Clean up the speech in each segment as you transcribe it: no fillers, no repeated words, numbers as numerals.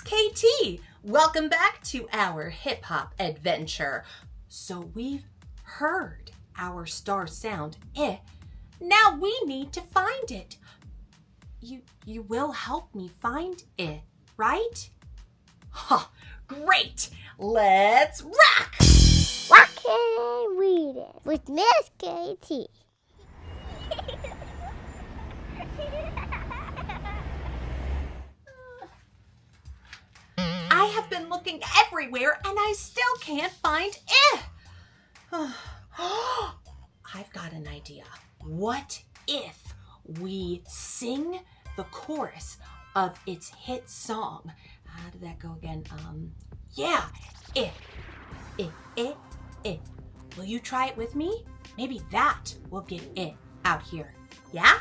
KT. Welcome back to our hip-hop adventure. So we've heard our star sound, eh. Now we need to find it. You will help me find it, right? Ha, great. Let's rock! Rocking and Reading with Mizz KT. I have been looking everywhere and I still can't find it. I've got an idea. What if we sing the chorus of its hit song? How did that go again? Yeah. It. Will you try it with me? Maybe that will get it out here. Yeah?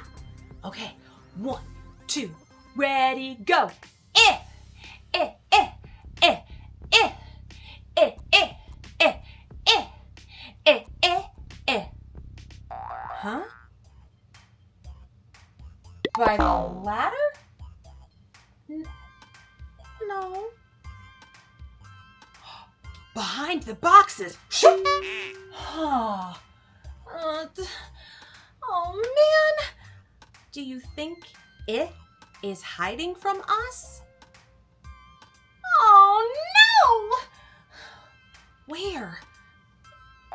Okay. 1, 2, ready, go. It. Huh? By the ladder? No. Behind the boxes. Oh, man. Do you think it is hiding from us? Oh, no! Where?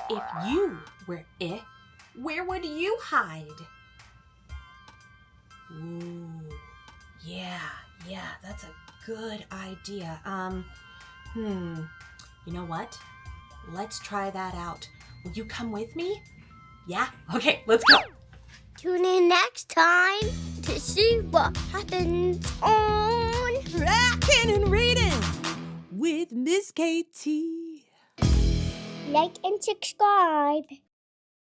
If you were it, where would you hide? Ooh, yeah, that's a good idea. You know what? Let's try that out. Will you come with me? Yeah? Okay, let's go. Tune in next time to see what happens on Rocking and Reading with Mizz KT. Like and subscribe.